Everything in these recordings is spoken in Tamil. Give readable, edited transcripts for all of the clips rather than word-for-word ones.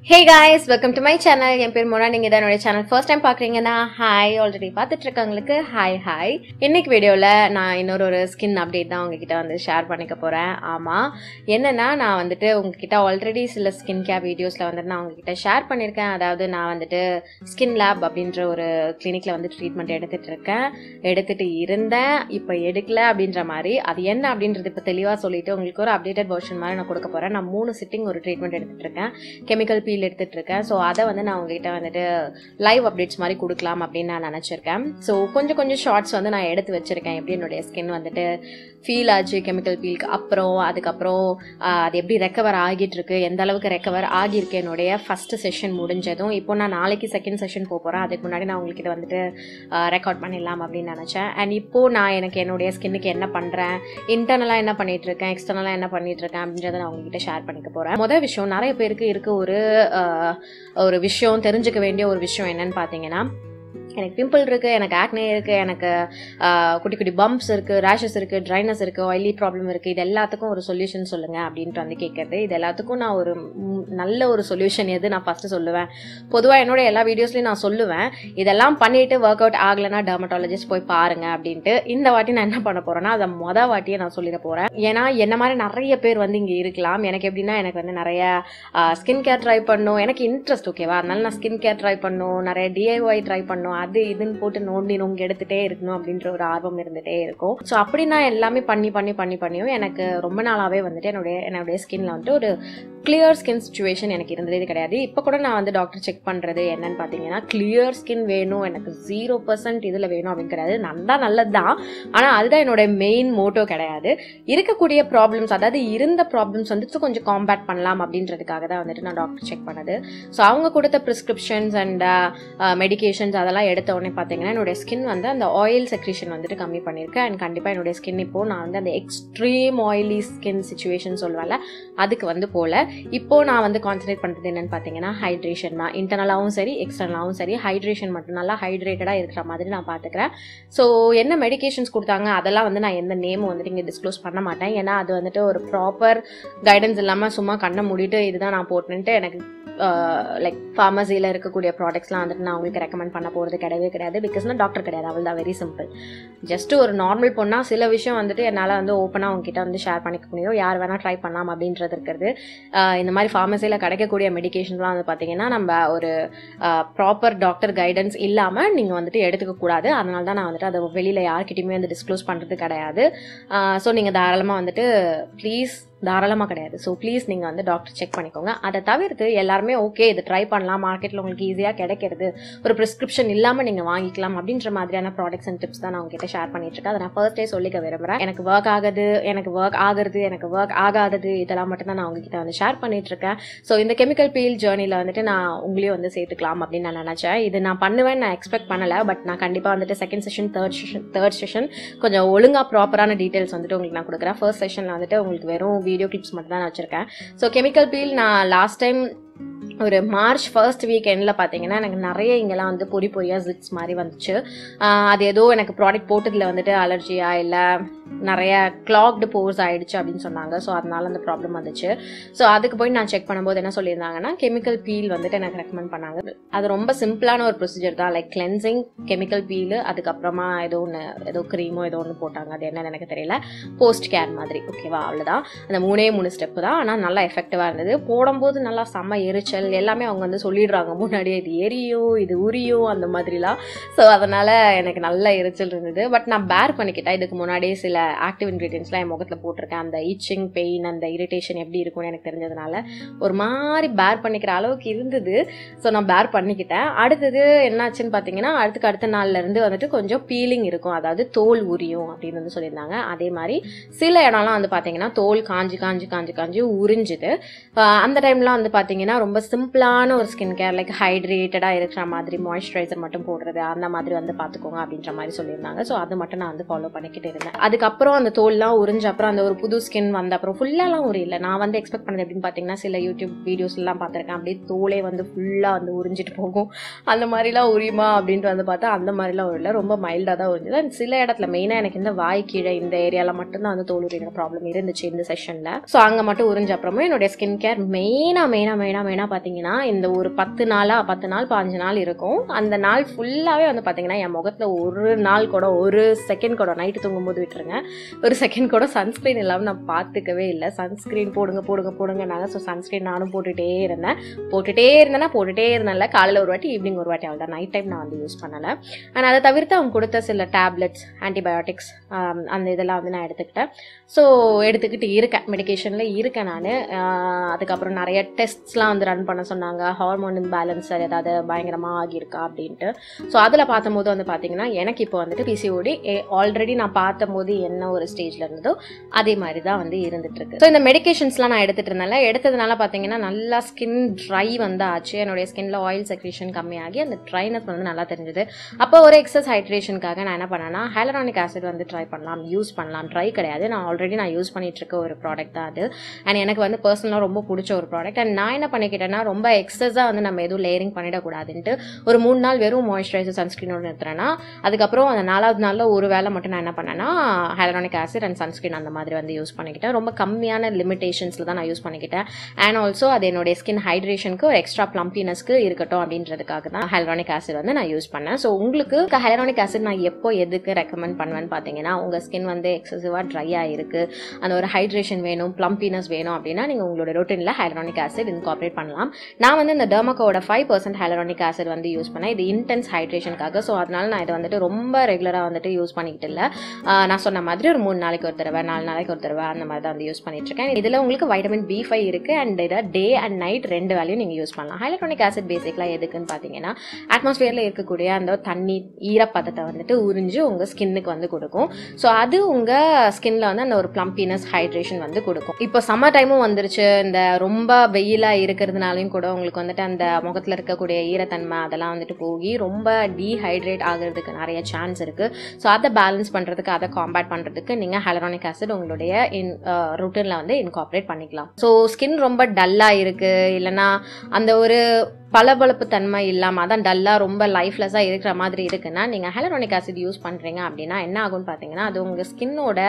Hey guys, welcome to my channel. என் பேர் மோனா. நீங்க தான் என்னோட சேனல் ஃபர்ஸ்ட் டைம் பாக்குறீங்கன்னா ஹாய், ஆல்ரெடி பார்த்துட்டு இருக்கவங்களுக்கு ஹாய். இன்னைக்கு வீடியோல நான் இன்னொரு ஸ்கின் அப்டேட் தான் உங்ககிட்ட வந்து ஷேர் பண்ணிக்க போறேன். ஆமா, என்னன்னா நான் வந்துட்டு உங்ககிட்ட ஆல்ரெடி சில ஸ்கின் கேர் வீடியோஸ்ல வந்து நான் உங்ககிட்ட ஷேர் பண்ணியிருக்கேன். அதாவது நான் வந்துட்டு ஸ்கின்லாப் அப்படின்ற ஒரு கிளினிக்ல வந்து ட்ரீட்மெண்ட் எடுத்துட்டு இருந்தேன். இப்போ எடுக்கல அப்படின்ற மாதிரி. அது என்ன அப்படின்றது இப்போ தெளிவா சொல்லிட்டு உங்களுக்கு ஒரு அப்டேட்டட் வெர்ஷன் மாதிரி நான் கொடுக்க போறேன். நான் 3 சிட்டிங் ஒரு ட்ரீட்மெண்ட் எடுத்துட்டு இருக்கேன். கெமிக்கல் பீல் எடுத்துட்டு இருக்கேன். ஸோ அதை வந்து நான் உங்ககிட்ட வந்துட்டு லைவ் அப்டேட்ஸ் மாதிரி கொடுக்கலாம் அப்படின்னு நான் நினைச்சிருக்கேன். ஸோ கொஞ்சம் ஷார்ட்ஸ் வந்து நான் எடுத்து வச்சிருக்கேன். எப்படி என்னுடைய ஸ்கின் வந்துட்டு ஃபீல் ஆச்சு கெமிக்கல் பீலுக்கு அப்புறம், அதுக்கப்புறம் அது எப்படி ரெக்கவர் ஆகிட்டு இருக்கு, எந்த அளவுக்கு ரெக்கவர் ஆகியிருக்கு என்னுடைய ஃபர்ஸ்ட் செஷன் முடிஞ்சதும். இப்போ நான் நாளைக்கு செகண்ட் செஷன் போறேன். அதுக்கு முன்னாடி நான் உங்ககிட்ட வந்துட்டு ரெக்கார்ட் பண்ணிடலாம் அப்படின்னு நினைச்சேன். அண்ட் இப்போ நான் எனக்கு என்னுடைய ஸ்கின்னுக்கு என்ன பண்றேன், இன்டர்னலா என்ன பண்ணிட்டு இருக்கேன், எக்ஸ்டர்னலா என்ன பண்ணிட்டு இருக்கேன் அப்படின்றத நான் உங்ககிட்ட ஷேர் பண்ணிக்க போறேன். முதல் விஷயம், நிறைய பேருக்கு இருக்க ஒரு விஷயம், தெரிஞ்சுக்க வேண்டிய ஒரு விஷயம் என்னன்னு பாத்தீங்கன்னா, எனக்கு பிம்பிள் இருக்கு, எனக்கு ஆக்னே இருக்கு, எனக்கு குட்டி பம்ப்ஸ் இருக்கு, ரேஷஸ் இருக்கு, ட்ரைனஸ் இருக்கு, ஆயிலி ப்ராப்ளம் இருக்கு, இது எல்லாத்துக்கும் ஒரு சொல்யூஷன் சொல்லுங்க அப்படின்ட்டு வந்து கேட்கறது. இது எல்லாத்துக்கும் நான் ஒரு நல்ல ஒரு சொல்யூஷன் எது நான் ஃபர்ஸ்ட் சொல்லுவேன். பொதுவாக என்னோட எல்லா வீடியோஸ்லயும் நான் சொல்லுவேன், இதெல்லாம் பண்ணிட்டு ஒர்க் அவுட் ஆகலைன்னா டெர்மட்டாலஜிஸ்ட் போய் பாருங்க அப்படின்ட்டு. இந்த வாட்டி நான் என்ன பண்ண போறேன்னா, அதை வாட்டியே நான் சொல்லிட போறேன். ஏன்னா என்ன மாதிரி நிறைய பேர் வந்து இங்க இருக்கலாம். எனக்கு எப்படின்னா, எனக்கு வந்து நிறைய ஸ்கின் கேர் ட்ரை பண்ணும், எனக்கு இன்ட்ரெஸ்ட், ஓகேவா? அதனால நான் ஸ்கின் கேர் ட்ரை பண்ணும், நிறைய டிஐஒய் ட்ரை பண்ணும், அது இதுன்னு போட்டு நோண்டி எடுத்துட்டே இருக்கணும் அப்படின்ற ஒரு ஆர்வம் இருந்துட்டே இருக்கும். ஸோ அப்படி நான் எல்லாமே பண்ணியும் எனக்கு ரொம்ப நாளாவே வந்துட்டு என்னுடைய ஸ்கின்ல வந்துட்டு ஒரு கிளியர் ஸ்கின் சிச்சுவேஷன் எனக்கு இருந்ததே கிடையாது. இப்போ கூட நான் வந்து டாக்டர் செக் பண்றது என்னன்னு பாத்தீங்கன்னா, கிளியர் ஸ்கின் வேணும், எனக்கு 0% இதுல வேணும் அப்படின்னு கிடையாது. நல்லது தான், ஆனா அதுதான் என்னோட மெயின் மோட்டோ கிடையாது. இருக்கக்கூடிய ப்ராப்ளம்ஸ், அதாவது இருந்த ப்ராப்ளம்ஸ் வந்துட்டு கொஞ்சம் காம்பேட் பண்ணலாம் அப்படின்றதுக்காக தான் வந்துட்டு நான் டாக்டர் செக் பண்ணது. ஸோ அவங்க கொடுத்த பிரிஸ்கிரிப்ஷன்ஸ் அண்ட் மெடிகேஷன்ஸ் அதெல்லாம் எடுத்த உடனே பாத்தீங்கன்னா, என்னுடைய ஸ்கின் வந்து அந்த ஆயில் செக்ரீஷன் வந்துட்டு கம்மி பண்ணிருக்கேன். அண்ட் கண்டிப்பா என்னுடைய ஸ்கின் இப்போ நான் வந்து அந்த எக்ஸ்ட்ரீம் ஆயிலி ஸ்கின் சிச்சுவேஷன் சொல்லுவேன்ல, அதுக்கு வந்து போல. இப்போ நான் வந்து கான்சன்ட்ரேட் பண்றது என்னன்னு பாத்தீங்கன்னா, ஹைட்ரேஷன் தான். இன்டர்னலாவும் சரி, எக்ஸ்டர்னலாவும் சரி, ஹைட்ரேஷன் மட்டும் நல்லா ஹைட்ரேட்டடா இருக்கிற மாதிரி நான் பாத்துக்கிறேன். ஸோ என்ன மெடிகேஷன்ஸ் கொடுத்தாங்க அதெல்லாம் வந்து நான் எந்த நேமும் வந்துட்டு இங்க டிஸ்க்ளோஸ் பண்ண மாட்டேன். ஏன்னா அது வந்துட்டு ஒரு ப்ராப்பர் கைடன்ஸ் இல்லாம சும்மா கண்ணை மூடிட்டு இதுதான் நான் போட்டுன்ட்டு எனக்கு லைக் ஃபார்மசியில் இருக்கக்கூடிய ப்ராடக்ட்ஸ்லாம் வந்துட்டு நான் உங்களுக்கு ரெக்கமெண்ட் பண்ண போகிறது கிடையாது. பிகாஸ் நான் டாக்டர் கிடையாது, அவள் தான். Very simple. ஜஸ்ட் ஒரு நார்மல் பொண்ணா சில விஷயம் வந்துட்டு என்னால் வந்து ஓப்பனாக உங்ககிட்ட வந்து ஷேர் பண்ணிக்க முடியும். யார் வேணால் ட்ரை பண்ணலாம் அப்படின்றது இருக்கிறது. இந்த மாதிரி ஃபார்மசியில் கிடைக்கக்கூடிய மெடிகேஷன்ஸ்லாம் வந்து பார்த்தீங்கன்னா, நம்ம ஒரு ப்ராப்பர் டாக்டர் கைடன்ஸ் இல்லாமல் நீங்கள் வந்துட்டு எடுத்துக்க கூடாது. அதனால தான் நான் வந்துட்டு அதை வெளியில் யார்கிட்டையுமே வந்து டிஸ்க்ளோஸ் பண்ணுறது கிடையாது. ஸோ நீங்கள் தாராளமாக வந்துட்டு தாராளமாக கிடையாது. ஸோ ப்ளீஸ் நீங்கள் வந்து டாக்டர் செக் பண்ணிக்கோங்க. அதை தவிர்த்து எல்லாருமே ஓகே இது ட்ரை பண்ணலாம், மார்க்கெட்டில் உங்களுக்கு ஈஸியாக கிடைக்கிறது, ஒரு ப்ரிஸ்கிரிப்ஷன் இல்லாமல் நீங்கள் வாங்கிக்கலாம் அப்படின்ற மாதிரியான ப்ராடக்ட்ஸ் அண்ட் டிப்ஸ் தான் நான் உங்ககிட்ட ஷேர் பண்ணிட்டு இருக்கேன். அதை நான் ஃபர்ஸ்டே சொல்லிக்க விரும்புகிறேன். எனக்கு ஒர்க் ஆகுது, எனக்கு ஒர்க் ஆகாதது, இதெல்லாம் மட்டும் தான் நான் உங்ககிட்ட வந்து ஷேர் பண்ணிட்டு இருக்கேன். ஸோ இந்த கெமிக்கல் பீல் ஜேர்னியில் வந்துட்டு நான் உங்களையும் வந்து சேர்த்துக்கலாம் அப்படின்னு நான் நினச்சேன். இது நான் பண்ணுவேன்னு நான் எக்ஸ்பெக்ட் பண்ணலை. பட் நான் கண்டிப்பாக வந்துட்டு செகண்ட் செஷன், தேர்ட் செஷன் கொஞ்சம் ஒழுங்காக ப்ராப்பரான டீட்டெயில்ஸ் வந்துட்டு உங்களுக்கு நான் கொடுக்குறேன். ஃபர்ஸ்ட் செஷனில் வந்துட்டு உங்களுக்கு வெறும் வீடியோ கிளிப்ஸ் மட்டும் தான் நான் வச்சிருக்கேன். ஸோ கெமிக்கல் பீல் நான் லாஸ்ட் டைம் ஒரு மார்ச் ஃபர்ஸ்ட் வீக் எண்டில் பார்த்தீங்கன்னா, எனக்கு நிறைய இங்கெல்லாம் வந்து பொறியாக ஜிட்ஸ் மாதிரி வந்துச்சு. அது ஏதோ எனக்கு ப்ராடக்ட் போட்டதில் வந்துட்டு அலர்ஜியா இல்லை நிறைய கிளாக்டு போர்ஸ் ஆயிடுச்சு அப்படின்னு சொன்னாங்க. ஸோ அதனால அந்த ப்ராப்ளம் வந்துச்சு. ஸோ அதுக்கு போய் நான் செக் பண்ணும்போது என்ன சொல்லியிருந்தாங்கன்னா, கெமிக்கல் பீல் வந்துட்டு எனக்கு ரெக்கமெண்ட் பண்ணாங்க. அது ரொம்ப சிம்பிளான ஒரு ப்ரொசீஜர் தான். லைக் கிளென்சிங், கெமிக்கல் பீல், அதுக்கப்புறமா ஏதோ க்ரீமோ ஏதோ ஒன்று போட்டாங்க. அது என்னன்னு எனக்கு தெரியல. போஸ்ட் கேர் மாதிரி, ஓகேவா? அவ்வளோதான். அந்த 3 ஸ்டெப்பு தான். ஆனால் நல்லா எஃபெக்டிவாக இருந்தது. போடும்போது நல்லா செம்ம எரிச்சல் எல்லாமே அவங்க வந்து சொல்லிடுறாங்க முன்னாடியே, இது எரியும், இது உரியும், அந்த மாதிரிலாம். ஸோ அதனால எனக்கு நல்ல எரிச்சல் இருந்தது. பட் நான் பேர் பண்ணிக்கிட்டேன். இதுக்கு முன்னாடியே சில ஆக்டிவ் இன்கிரீடியன்ஸ்லாம் என் முகத்தில் போட்டிருக்கேன். அந்த இச்சிங், பெயின், அந்த இரிட்டேஷன் எப்படி இருக்கும்னு எனக்கு தெரிஞ்சதுனால ஒரு மாதிரி பேர் பண்ணிக்கிற அளவுக்கு இருந்தது. ஸோ நான் பேர் பண்ணிக்கிட்டேன். அடுத்தது என்னாச்சுன்னு பார்த்தீங்கன்னா, அடுத்த நாள்ல இருந்து வந்துட்டு கொஞ்சம் பீலிங் இருக்கும், அதாவது தோல் உரியும் அப்படின்னு வந்து சொல்லியிருந்தாங்க. அதே மாதிரி சில இடம்லாம் வந்து பார்த்தீங்கன்னா தோல் காஞ்சி உறிஞ்சுது. அந்த டைம்லாம் வந்து பார்த்தீங்கன்னா ரொம்ப சிம்பிளான ஒரு ஸ்கின் கேர், லைக் ஹைட்ரேட்டடாக இருக்கிற மாதிரி மாய்ஸ்சரைசர் மட்டும் போடுறது, அந்த மாதிரி வந்து பார்த்துக்கோங்க அப்படின்ற மாதிரி சொல்லியிருந்தாங்க. ஸோ அது மட்டும் நான் வந்து ஃபாலோ பண்ணிக்கிட்டு இருந்தேன். அதுக்கப்புறம் அதுக்கப்புறம் அந்த தோல்லாம் உறிஞ்ச அப்புறம் அந்த ஒரு புது ஸ்கின் வந்த அப்புறம் ஃபுல்லாலாம் உரியல. நான் வந்து எக்ஸ்பெக்ட் பண்ணது எப்படின்னு பார்த்தீங்கன்னா, சில யூடியூப் வீடியோஸ்லாம் பார்த்துருக்கேன், அப்படியே தோலே வந்து ஃபுல்லாக வந்து உறிஞ்சிட்டு போகும். அந்த மாதிரிலாம் உரியுமா அப்படின்ட்டு வந்து பார்த்தா அந்த மாதிரிலாம் உரியல, ரொம்ப மைல்டாக தான் உறிஞ்சுது. அண்ட் சில இடத்துல மெயினாக எனக்கு இந்த வாய் கீழே இந்த ஏரியாவில் மட்டும்தான் வந்து தோல் உரிக்கிற ப்ராப்ளம் இருந்துச்சு இந்த செஷனில். ஸோ அங்கே மட்டும் உறிஞ்ச அப்புறமா என்னுடைய ஸ்கின் கேர் மெயினாக பார்த்தீங்கன்னா இந்த ஒரு 10 நாள் 15 நாள் இருக்கும். அந்த நாள் ஃபுல்லாகவே வந்து பார்த்தீங்கன்னா என் முகத்தில் ஒரு நாள் கூட ஒரு செகண்ட் கூட நைட்டு தூங்கும்போது விட்டுருங்க, ஒரு செகண்ட் கூட சன்ஸ்க்ரீன் இல்லாமல் நான் பார்த்துக்கவே இல்லை. சன்ஸ்க்ரீன் போடுங்க நாங்கள். ஸோ சன்ஸ்க்ரீன் நானும் போட்டுகிட்டே இருந்தேன்ல. காலையில் ஒரு வாட்டி, ஈவினிங் ஒரு வாட்டி, அவ்வளோதான். நைட் டைம் நான் வந்து யூஸ் பண்ணலை. அண்ட் அதை தவிர்த்து அவங்க கொடுத்த சில டேப்லெட்ஸ், ஆன்டிபயோட்டிக்ஸ், அந்த இதெல்லாம் வந்து நான் எடுத்துக்கிட்டேன். ஸோ எடுத்துக்கிட்டு இருக்கேன், மெடிக்கேஷனில் இருக்கேன் நான். அதுக்கப்புறம் நிறைய டெஸ்ட்ஸ்லாம் வந்து ரன் பண்ண சொன்னாங்க, ஹார்மோன் இம்பேலன்ஸ் ஏதாவது பயங்கரமாக ஆகியிருக்கா அப்படின்ட்டு. ஸோ அதில் பார்த்தம்போது வந்து பார்த்தீங்கன்னா எனக்கு இப்போ வந்துட்டு பிசிஓடி ஆல்ரெடி நான் பார்த்தம்போது என்ன ஒரு ஸ்டேஜில் இருந்ததோ அதே மாதிரி தான் வந்து இருந்துட்டு இருக்கு. ஸோ இந்த மெடிக்கேஷன்ஸ்லாம் நான் எடுத்ததுனால பார்த்தீங்கன்னா நல்லா ஸ்கின் ட்ரை வந்து ஆச்சு. என்னுடைய ஸ்கின்ல ஆயில் செக்ரேஷன் கம்மியாகி அந்த ட்ரைனஸ் வந்து நல்லா தெரிஞ்சது. அப்போ ஒரு எக்ஸஸ் ஹைட்ரேஷனுக்காக நான் என்ன பண்ணேன்னா, ஹைலரானிக் ஆசிட் வந்து யூஸ் பண்ணலாம். ட்ரை கிடையாது, நான் ஆல்ரெடி யூஸ் பண்ணிட்டு இருக்க ஒரு ப்ராடக்ட் தான் அது. அண்ட் எனக்கு வந்து பர்சனலாக ரொம்ப பிடிச்ச ஒரு ப்ராடக்ட். அண்ட் நான் என்ன பண்ணிக்கிட்டேன்னா, ரொம்ப எக்ஸஸாக வந்து நம்ம எதுவும் லேயரிங் பண்ணிடக்கூடாதுன்ட்டு ஒரு 3 நாள் வெறும் மாய்ஸ்சரைசர் சன்ஸ்கிரீனோட நிறுத்துறேன்னா, அதுக்கப்புறம் அந்த 4வது நாளில் ஒரு வேளை மட்டும் நான் என்ன பண்ணேன்னா ஹைலரானிக் ஆசிட் அண்ட் சன்ஸ்கிரீன் அந்த மாதிரி வந்து யூஸ் பண்ணிக்கிட்டேன். ரொம்ப கம்மியான லிமிடேஷன்ஸில் தான் நான் யூஸ் பண்ணிக்கிட்டேன். அண்ட் ஆல்சோ அது என்னுடைய ஸ்கின் ஹைட்ரேஷனுக்கு ஒரு எக்ஸ்ட்ரா ப்ளம்பினஸ்க்கு இருக்கட்டும் அப்படின்றதுக்காக தான் ஹைலரானிக் ஆசிட் வந்து நான் யூஸ் பண்ணேன். ஸோ உங்களுக்கு ஹைலரானிக் ஆசிட் நான் எப்போ எதுக்கு ரெக்கமெண்ட் பண்ணுவேன்னு பார்த்தீங்கன்னா, உங்கள் ஸ்கின் வந்து எக்ஸசிவாக ட்ரையாக இருக்குது, அந்த ஒரு ஹைட்ரேஷன் வேணும், ப்ளம்பினஸ் வேணும் அப்படின்னா நீங்கள் உங்களோட ரொட்டீனில் ஹைலரானிக் ஆசிட் இன்கார்பரேட் பண்ணலாம். நான் வந்து இந்த டெர்மாக்கோட 5% ஹைலரானிக் ஆசிட் வந்து யூஸ் பண்ணேன். இது இன்டென்ஸ் ஹைட்ரேஷனுக்காக. ஸோ அதனால நான் இதை வந்துட்டு ரொம்ப ரெகுலராக வந்துட்டு யூஸ் பண்ணிக்கிட்டு இல்லை. நான் சொன்ன மாதிரி ஒரு 3 நாளைக்கு ஒரு தடவை, 4 நாளைக்கு ஒரு தடவை அந்த மாதிரி தான் வந்து யூஸ் பண்ணிட்டு இருக்கேன். இதில் உங்களுக்கு வைட்டமின் B5 இருக்கு. அண்ட் இதை டே அண்ட் நைட் 2 வேளையும் நீங்கள் யூஸ் பண்ணலாம். ஹைலரானிக் ஆசிட் பேசிக்கலாக எதுக்குன்னு பார்த்தீங்கன்னா, அட்மாஸ்பியரில் இருக்கக்கூடிய அந்த தண்ணி ஈரப்பதத்தை வந்துட்டு உறிஞ்சு உங்கள் ஸ்கின்னுக்கு வந்து கொடுக்கும். ஸோ அது உங்கள் ஸ்கின்ல வந்து அந்த ஒரு ப்ளம்பினஸ் ஹைட்ரேஷன் வந்து கொடுக்கும். இப்போ சம்மர் டைமும் வந்துருச்சு. இந்த ரொம்ப வெயிலாக இருக்கிறதுனாலையும் கூட உங்களுக்கு வந்துட்டு அந்த முகத்தில் இருக்கக்கூடிய ஈரத்தன்மை அதெல்லாம் வந்துட்டு போகி ரொம்ப டீஹைட்ரேட் ஆகிறதுக்கு நிறைய சான்ஸ் இருக்கு. ஸோ அதை பேலன்ஸ் பண்ணுறதுக்கு, அதை காம்பேட் பண்ணுறதுக்கு நீங்கள் ஹைலரானிக் ஆசிட் உங்களுடைய ரொட்டீனில் வந்து இன்கார்பரேட் பண்ணிக்கலாம். ஸோ ஸ்கின் ரொம்ப டல்லாக இருக்கு, இல்லைன்னா அந்த ஒரு பளபளப்பு தன்மை இல்லாமல் அதான் டல்லாக ரொம்ப லைஃப்லெஸ்ஸாக இருக்கிற மாதிரி இருக்குன்னா நீங்கள் ஹைலரானிக் ஆசிட் யூஸ் பண்ணுறீங்க அப்படின்னா என்ன ஆகும்னு பார்த்தீங்கன்னா, அது உங்கள் ஸ்கின்னோட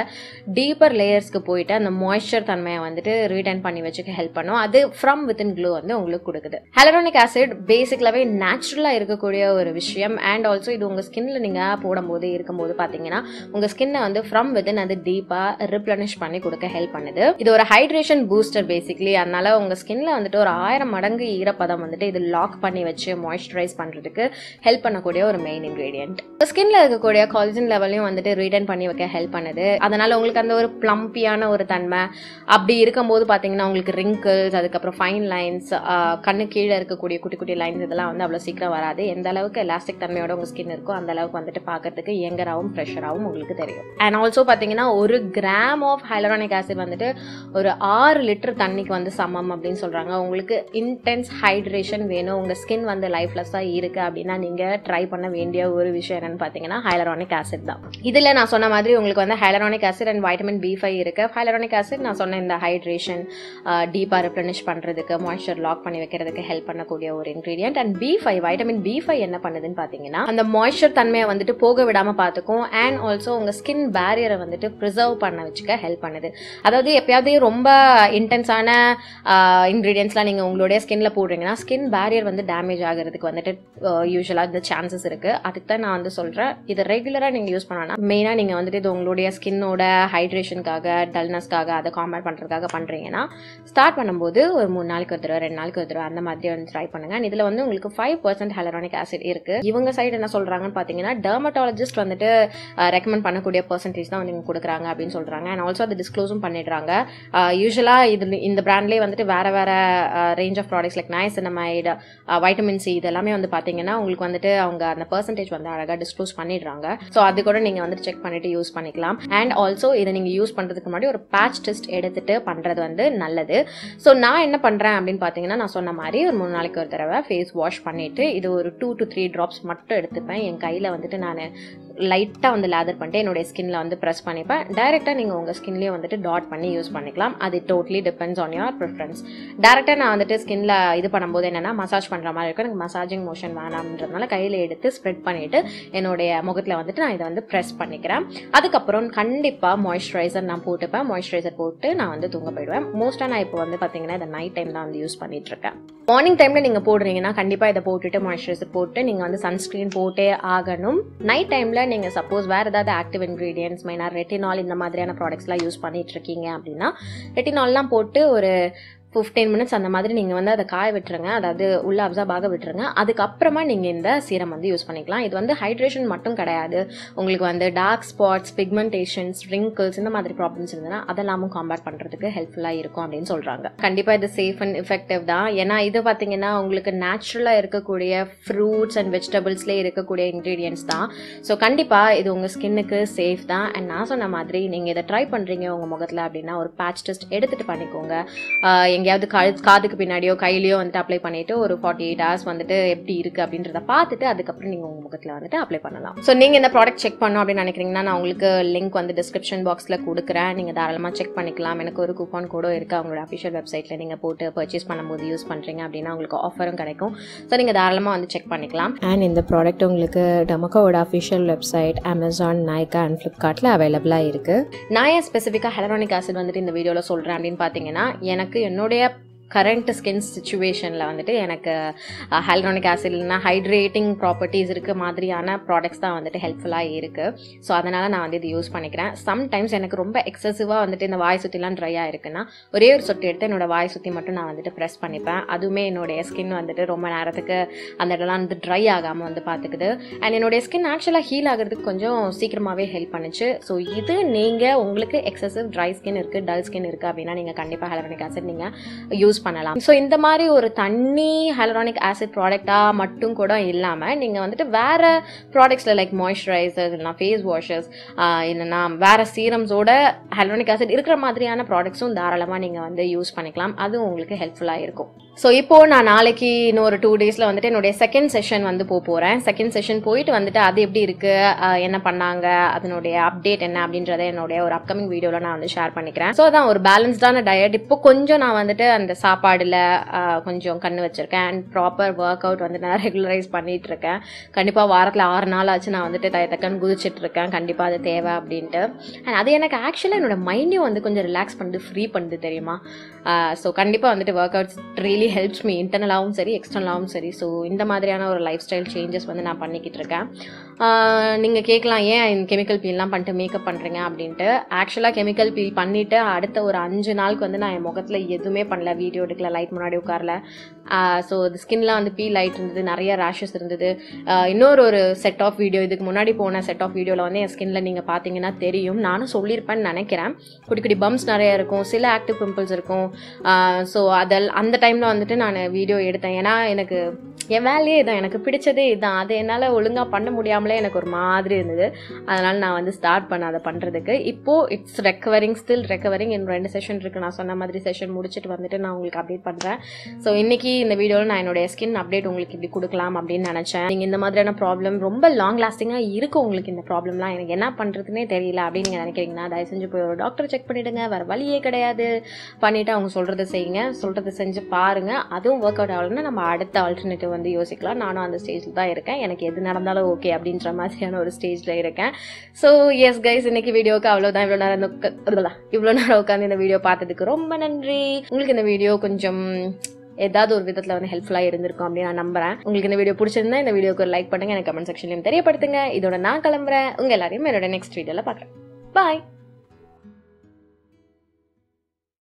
டீப்பர் லேயர்ஸ்க்கு போயிட்டு அந்த மாய்ஸ்சர் தன்மையை வந்துட்டு ரீடைன் பண்ணி வச்சுக்க ஹெல்ப் பண்ணும். அது ஃப்ரம் வித்தின் க்ளோ வந்து உங்களுக்கு கொடுக்குது. ஹைலரானிக் ஆசிட் பேசிக்கலாகவே நேச்சுரலாக இருக்கக்கூடிய ஒரு விஷயம். அண்ட் ஆல்சோ இது உங்கள் ஸ்கின்ல நீங்கள் போடும்போது இருக்கும்போது பார்த்தீங்கன்னா உங்கள் ஸ்கின்னை வந்து ஃப்ரம் வித்தின் அது டீப்பாக ரிப்ளனிஷ் பண்ணி கொடுக்க ஹெல்ப் பண்ணுது. இது ஒரு ஹைட்ரேஷன் பூஸ்டர் பேசிக்லி. அதனால உங்கள் ஸ்கின்ல வந்துட்டு ஒரு 1000 மடங்கு ஈரப்பதம் வந்துட்டு இது லாக் பண்ணி வச்சு மாய்ஸ்சரைஸ் பண்றதுக்கு ஹெல்ப் பண்ணக்கூடிய ஒரு மெயின் இன்கிரீடியன்ட். ஸ்கின்ல இருக்கக்கூடிய காலஜன் லெவலையும் வந்துட்டு ரீடைன் பண்ணி வைக்க ஹெல்ப் பண்ணுது. அதனால உங்களுக்கு அந்த ஒரு பிளம்பியான ஒரு தன்மை அப்படி இருக்கும்போது பாத்தீங்கன்னா உங்களுக்கு ரிங்கிள்ஸ், அதுக்கப்புறம் ஃபைன் லைன்ஸ், கண்ணு கீழே இருக்கக்கூடிய குட்டி குட்டி லைன்ஸ் இதெல்லாம் வந்து அவ்வளவு சீக்கிரம் வராது. எந்த அளவுக்கு எலாஸ்டிக் தன்மையோட உங்க ஸ்கின் இருக்கோ அந்த அளவுக்கு வந்துட்டு பாக்கிறதுக்கு யங்கராகவும் ஃப்ரெஷராகவும் உங்களுக்கு தெரியும். அண்ட் ஆல்சோ பாத்தீங்கன்னா 1 கிராம் ஆஃப் ஹைலரானிக் ஆசிட் வந்துட்டு ஒரு 6 லிட்டர் தண்ணிக்கு வந்து சமம் அப்படின்னு சொல்றாங்க. உங்களுக்கு இன்டென்ஸ் ஹைட்ரேஷன் வேணும், உங்க ஸ்கின் வந்து லைஃப்லெஸ்ஸா இருக்கு அப்படின்னா நீங்க ட்ரை பண்ண வேண்டிய ஒரு விஷயம் என்னன்னு பாத்தீங்கன்னா ஹைலரானிக் ஆசிட் தான். இதுல நான் சொன்ன மாதிரி உங்களுக்கு வந்து hyaluronic acid and vitamin B5 இருக்கு. ஹைலரானிக் ஆசிட் நான் சொன்ன இந்த ஹைட்ரேஷன் டீப்பா ரிப்ளனிஷ் பண்றதுக்கு, மாய்ஸ்சர் லாக் பண்ணி வைக்கிறதுக்கு ஹெல்ப் பண்ணக்கூடிய ஒரு ingredient. And B5 vitamin B5 என்ன பண்ணுதுன்னு பாத்தீங்கன்னா அந்த மாய்ஸ்சர் தன்மையை வந்துட்டு போக விடாம பாத்துக்கும். அண்ட் ஆல்சோ உங்க ஸ்கின் பேரியரை வந்துட்டு ப்ரிசர்வ் பண்ண வச்சுக்க ஹெல்ப் பண்ணுது. அதாவது எப்பயாவது ரொம்ப இன்டென்ஸான இன்கிரீடியன்ஸ்லாம் நீங்க உங்களுடைய ஸ்கின்ல போடுறீங்கன்னா ஸ்கின் பேரியர் வந்து டேமேஜ் ஆகிறதுக்கு வந்துட்டு யூஸ்வலா இந்த சான்சஸ் இருக்கு. அதுக்கு தான் நான் வந்து சொல்றேன், இதை ரெகுலரா நீங்க யூஸ் பண்ணனா மெயினா நீங்க வந்துட்டு இது உங்களுடைய ஸ்கின்னோட ஹைட்ரேஷனுக்காக, டல்னஸ்க்காக, அதை காம்பேட் பண்றதுக்காக பண்றீங்கன்னா ஸ்டார்ட் பண்ணும்போது ஒரு 3 நாளைக்கு ஒரு தடவை, 2 நாளைக்கு ஒரு தடவை அந்த மாதிரி வந்து ட்ரை பண்ணுங்க. இதுல வந்து உங்களுக்கு 5% ஹைலரானிக் ஆசிட் இருக்கு. இவங்க சைடு என்ன சொல்றாங்கன்னு பாத்தீங்கன்னா டெர்மட்டாலஜிஸ்ட் வந்துட்டு ரெக்கமெண்ட் பண்ணக்கூடிய பெர்சன்டேஜ் தான் வந்து கொடுக்குறாங்க அப்படின்னு சொல்றாங்க. அண்ட் ஆல்சோ அதை டிஸ்க்ளோஸும் பண்ணிடுறாங்க. யூஸ்வலா இது இந்த பிராண்ட்லேயே வந்துட்டு வேற வேற range of products like niacinamide, vitamin C இதெல்லாமே வந்து பார்த்தீங்கன்னா உங்களுக்கு வந்துட்டு அவங்க அந்த பர்சன்டேஜ் வந்து அழகாக டிஸ்க்ளோஸ் பண்ணிடுறாங்க. ஸோ அது கூட நீங்கள் வந்து செக் பண்ணிட்டு யூஸ் பண்ணிக்கலாம். அண்ட் ஆல்சோ இதை நீங்கள் யூஸ் பண்ணுறதுக்கு முன்னாடி ஒரு பேட்ச் டெஸ்ட் எடுத்துட்டு பண்ணுறது வந்து நல்லது. ஸோ நான் என்ன பண்ணுறேன் அப்படின்னு பார்த்தீங்கன்னா, நான் சொன்ன மாதிரி ஒரு 3 நாளைக்கு ஒரு தடவை ஃபேஸ் வாஷ் பண்ணிவிட்டு இது ஒரு 2 to 3 ட்ராப்ஸ் மட்டும் எடுத்துப்பேன். என் கையில் வந்துட்டு நான் லைட்டாக வந்து லேதர் பண்ணிட்டு என்னுடைய ஸ்கின்ல வந்து ப்ரெஸ் பண்ணிப்பேன். டைரெக்டாக நீங்கள் உங்கள் ஸ்கின்லேயே வந்துட்டு டாட் பண்ணி யூஸ் பண்ணிக்கலாம். அது totally depends on your preference. டேரெக்டாக நான் வந்துட்டு ஸ்கின்ல இது பண்ணும்போது என்னென்னா மசாஜ் பண்ணுற மாதிரி இருக்கும். எனக்கு மசாஜிங் மோஷன் வேணாம்ன்றதுனால கையில் எடுத்து ஸ்ப்ரெட் பண்ணிவிட்டு என்னுடைய முகத்தில் வந்துட்டு நான் இதை வந்து ப்ரெஸ் பண்ணிக்கிறேன். அதுக்கப்புறம் கண்டிப்பாக மாய்ஸ்சரைசர் நான் போட்டுப்பேன். மாய்ஸ்சரைசர் போட்டு நான் வந்து தூங்க போயிடுவேன். மோஸ்ட்டாக நான் இப்போ வந்து பார்த்தீங்கன்னா இதை நைட் டைம் தான் வந்து யூஸ் பண்ணிட்டு இருக்கேன். மார்னிங் டைமில் நீங்கள் போடுறீங்கன்னா கண்டிப்பாக இதை போட்டுட்டு மாய்ஸ்சரைசர் போட்டு நீங்கள் வந்து சன்ஸ்க்ரீன் போட்டே ஆகணும். நைட் டைமில் நீங்கள் சப்போஸ் வேறு ஏதாவது ஆக்டிவ் இன்க்ரீடியன்ட்ஸ் மெயினாக ரெட்டினால் இந்த மாதிரியான ப்ராடக்ட்ஸ்லாம் யூஸ் பண்ணிட்டு இருக்கீங்க அப்படின்னா ரெட்டினால்லாம் போட்டு ஒரு 15 minutes அந்த மாதிரி நீங்கள் வந்து அதை காய விட்டுருங்க. அதாவது உள்ள அப்சார்ப் ஆக விட்டுருங்க. அதுக்கப்புறமா நீங்கள் இந்த சீரம் வந்து யூஸ் பண்ணிக்கலாம். இது வந்து ஹைட்ரேஷன் மட்டும் கிடையாது. உங்களுக்கு வந்து டார்க் ஸ்பாட்ஸ், பிக்மெண்டேஷன்ஸ், ரிங்கிள்ஸ் இந்த மாதிரி ப்ராப்ளம்ஸ் இருந்ததுன்னா அதெல்லாமும் காம்பேட் பண்ணுறதுக்கு ஹெல்ப்ஃபுல்லாக இருக்கும் அப்படின்னு சொல்கிறாங்க. கண்டிப்பாக இது சேஃப் அண்ட் எஃபெக்டிவ் தான். ஏன்னா இது பார்த்தீங்கன்னா உங்களுக்கு நேச்சுரலாக இருக்கக்கூடிய ஃப்ரூட்ஸ் அண்ட் வெஜிடபிள்ஸ்லேயே இருக்கக்கூடிய இன்க்ரீடியன்ஸ் தான். ஸோ கண்டிப்பாக இது உங்கள் ஸ்கின்னுக்கு சேஃப் தான். அண்ட் நான் சொன்ன மாதிரி நீங்கள் இதை ட்ரை பண்ணுறீங்க உங்கள் முகத்தில் அப்படின்னா ஒரு பேட்ச் டெஸ்ட் எடுத்துகிட்டு பண்ணிக்கோங்க. எங்கேயாவது காதுக்கு பின்னாடியோ கையிலையோ வந்துட்டு அப்ளை பண்ணிட்டு ஒரு 48 hours வந்துட்டு எப்படி இருக்கு அப்படின்றத பார்த்துட்டு அதுக்கப்புறம் நீங்க உங்க முகத்துல வந்துட்டு அப்ளை பண்ணலாம். ஸோ நீங்க இந்த ப்ராடக்ட் செக் பண்ணணும் அப்படின்னு நினைக்கிறீங்கன்னா நான் உங்களுக்கு லிங்க் வந்து டிஸ்கிரிப்ஷன் பாக்ஸ்ல கொடுக்குறேன். நீங்க தாராளமா செக் பண்ணிக்கலாம். எனக்கு ஒரு கூப்பான் கூட இருக்கு. அவங்களோட அஃபிஷியல் வெப்சைட்ல நீங்க போட்டு பர்ச்சேஸ் பண்ணும்போது யூஸ் பண்றீங்க அப்படின்னா உங்களுக்கு ஆஃபரும் கிடைக்கும். ஸோ நீங்க தாராளமா வந்து செக் பண்ணிக்கலாம். அண்ட் இந்த ப்ராடக்ட் உங்களுக்கு டெமோகாவோட official website, Amazon, Nykaa and ஃபிளிப்கார்ட்ல அவைலபிளா இருக்கு. நான் ஏன் ஸ்பெசிஃபிக்கா ஹைலூரானிக் ஆசிட் வந்துட்டு இந்த வீடியோல சொல்றேன் அப்படின்னு பாத்தீங்கன்னா, எனக்கு என்னுடைய கரண்ட் ஸ்கின் சிச்சுவேஷனில் வந்துட்டு எனக்கு ஹைலூரானிக் ஆசிட் இல்லைனா ஹைட்ரேட்டிங் ப்ராப்பர்ட்டிஸ் இருக்க மாதிரியான ப்ராடக்ட்ஸ் தான் வந்துட்டு ஹெல்ப்ஃபுல்லாக இருக்குது. ஸோ அதனால் நான் வந்து இது யூஸ் பண்ணிக்கிறேன். சம்டைம்ஸ் எனக்கு ரொம்ப எக்ஸசிவாக வந்துட்டு இந்த வாய் சுற்றிலாம் ட்ரையாக இருக்குன்னா ஒரே ஒரு சொட்டு எடுத்து என்னோடய வாய் சுற்றி மட்டும் நான் வந்துட்டு ப்ரெஸ் பண்ணிப்பேன். அதுவுமே என்னுடைய ஸ்கின் வந்துட்டு ரொம்ப நேரத்துக்கு அந்த இடம்லாம் வந்து ட்ரை ஆகாமல் வந்து பார்த்துக்குது. அண்ட் என்னுடைய ஸ்கின் ஆக்சுவலாக ஹீல் ஆகிறதுக்கு கொஞ்சம் சீக்கிரமாகவே ஹெல்ப் பண்ணுச்சு. ஸோ இது நீங்கள் உங்களுக்கு எக்ஸசிவ் ட்ரை ஸ்கின் இருக்குது, டல் ஸ்கின் இருக்குது அப்படின்னா நீங்கள் கண்டிப்பாக ஹைலூரானிக் ஆசிட் நீங்கள் யூஸ் பண்ணலாம். ஸோ இந்த மாதிரி ஒரு தண்ணி ஹைலூரானிக் ஆசிட் ப்ராடக்டாக மட்டும் கூட இல்லாமல் நீங்கள் வந்துட்டு வேற ப்ராடக்ட்ஸில் லைக் மாய்ஸ்சரைசர்ஸ் இல்லைனா ஃபேஸ் வாஷஸ் இல்லைனா வேற சீரம்ஸோட ஹைலூரானிக் ஆசிட் இருக்கிற மாதிரியான ப்ராடக்ட்ஸும் தாராளமாக நீங்கள் வந்து யூஸ் பண்ணிக்கலாம். அதுவும் உங்களுக்கு ஹெல்ப்ஃபுல்லாக இருக்கும். ஸோ இப்போது நான் நாளைக்கு இன்னொரு 2 daysல வந்துட்டு என்னுடைய செகண்ட் செஷன் வந்து போகிறேன். செகண்ட் செஷன் போயிட்டு வந்துட்டு அது எப்படி இருக்குது, என்ன பண்ணாங்க, அதனுடைய அப்டேட் என்ன அப்படின்றத என்னுடைய ஒரு அப்கமிங் வீடியோவில் நான் வந்து ஷேர் பண்ணிக்கிறேன். ஸோ அதான் ஒரு பேலன்ஸ்டான டயட். இப்போ கொஞ்சம் நான் வந்துட்டு அந்த சாப்பாடில் கொஞ்சம் கண்ணு வச்சிருக்கேன். அண்ட் ப்ராப்பர் ஒர்க் அவுட் வந்து நான் ரெகுலரைஸ் பண்ணிட்டு இருக்கேன். கண்டிப்பாக வாரத்தில் 6 நாள் ஆச்சு நான் வந்துட்டு தக்கன்னு குதிச்சிட்டு இருக்கேன். கண்டிப்பாக அது தேவை அப்படின்ட்டு. அண்ட் அது எனக்கு ஆக்சுவலாக என்னோட மைண்டையும் வந்து கொஞ்சம் ரிலாக்ஸ் பண்ணுது, ஃப்ரீ பண்ணுது தெரியுமா. ஸோ கண்டிப்பாக வந்துட்டு workouts really helps me, இன்டர்னலாகவும் சரி எக்ஸ்டர்னலாகவும் சரி. ஸோ இந்த மாதிரியான ஒரு லைஃப் ஸ்டைல் சேஞ்சஸ் வந்து நான் பண்ணிக்கிட்டு இருக்கேன். நீங்கள் கேட்கலாம் ஏன் கெமிக்கல் பீல்லாம் பண்ணிட்டு மேக்கப் பண்ணுறீங்க அப்படின்ட்டு. ஆக்சுவலாக கெமிக்கல் பீல் பண்ணிவிட்டு அடுத்த ஒரு 5 நாளுக்கு வந்து நான் என் முகத்தில் எதுவுமே பண்ணல, வீடியோ எடுக்கல, லைட் முன்னாடி உட்காரல. ஸோ ஸ்கின்லாம் வந்து பீல் ஆகிட்டு இருந்தது, நிறைய ரேஷஸ் இருந்தது. இன்னொரு செட் ஆஃப் வீடியோ, இதுக்கு முன்னாடி போன செட் ஆஃப் வீடியோவில் வந்து என் ஸ்கின்ல நீங்கள் பார்த்தீங்கன்னா தெரியும், நானும் சொல்லியிருப்பேன்னு நினைக்கிறேன். குட்டி குட்டி பம்ப்ஸ் நிறைய இருக்கும், சில ஆக்டிவ் பிம்பிள்ஸ் இருக்கும். ஸோ அந்த டைமில் வந்துட்டு நான் வீடியோ எடுத்தேன். ஏன்னா எனக்கு என் வேலையே இதான், எனக்கு பிடிச்சதே இதுதான். அது என்னால் ஒழுங்காக பண்ண முடியாமலே எனக்கு ஒரு மாதிரி இருந்தது. அதனால் நான் வந்து ஸ்டார்ட் பண்ண அதை பண்ணுறதுக்கு. இப்போது இட்ஸ் ரெக்கவரிங், ஸ்டில் ரெக்கவரிங். இன்னும் 2 செஷன் இருக்குது. நான் சொன்ன மாதிரி செஷன் முடிச்சுட்டு வந்துட்டு நான் உங்களுக்கு அப்டேட் பண்ணுறேன். ஸோ இன்றைக்கி இந்த வீடியோவில் நான் என்னுடைய ஸ்கின் அப்டேட் உங்களுக்கு இப்படி கொடுக்கலாம் அப்படின்னு நினச்சேன். நீங்கள் இந்த மாதிரியான ப்ராப்ளம் ரொம்ப லாங் லாஸ்டிங்காக இருக்குது, உங்களுக்கு இந்த ப்ராப்ளம்லாம் எனக்கு என்ன பண்ணுறதுனே தெரியல அப்படின்னு நீங்கள் நினைக்கிறீங்கன்னா தயவு செஞ்சு போய் ஒரு டாக்டர் செக் பண்ணிவிடுங்க. வேறு வழியே கிடையாது. பண்ணிவிட்டு அவங்க சொல்கிறத செய்யுங்க, சொல்கிறத செஞ்சு பாருங்கள். அதுவும் ஒர்க் அவுட் ஆகலைன்னா நம்ம அடுத்த ஆல்டர்னேட்டிவ் வந்து யோசிக்கலாம். நானும் அந்த ஸ்டேஜில் தான் இருக்கேன். எனக்கு எது நடந்தாலும் ஓகே அப்படின்ற மாதிரியான ஒரு ஸ்டேஜில் இருக்கேன். ஸோ எஸ் கைஸ், இன்னைக்கு வீடியோவுக்கு அவ்வளோதான். இவ்வளோ நேரம் உட்காந்து இந்த வீடியோ பார்த்ததுக்கு ரொம்ப நன்றி. உங்களுக்கு இந்த வீடியோ கொஞ்சம் ஏதாவது ஒரு விதத்தில் வந்து ஹெல்ப்ஃபுல்லாக இருந்திருக்கும் அப்படின்னு நான் நம்புறேன். உங்களுக்கு இந்த வீடியோ பிடிச்சிருந்தா இந்த வீடியோக்கு ஒரு லைக் பண்ணுங்க, எனக்கு கமெண்ட் செக்ஷன்லையும் தெரியப்படுத்துங்க. இதோட நான் கிளம்புறேன். உங்கள் எல்லாரையும் என்னோட நெக்ஸ்ட் வீடியோவில் பார்க்குறேன். பாய்.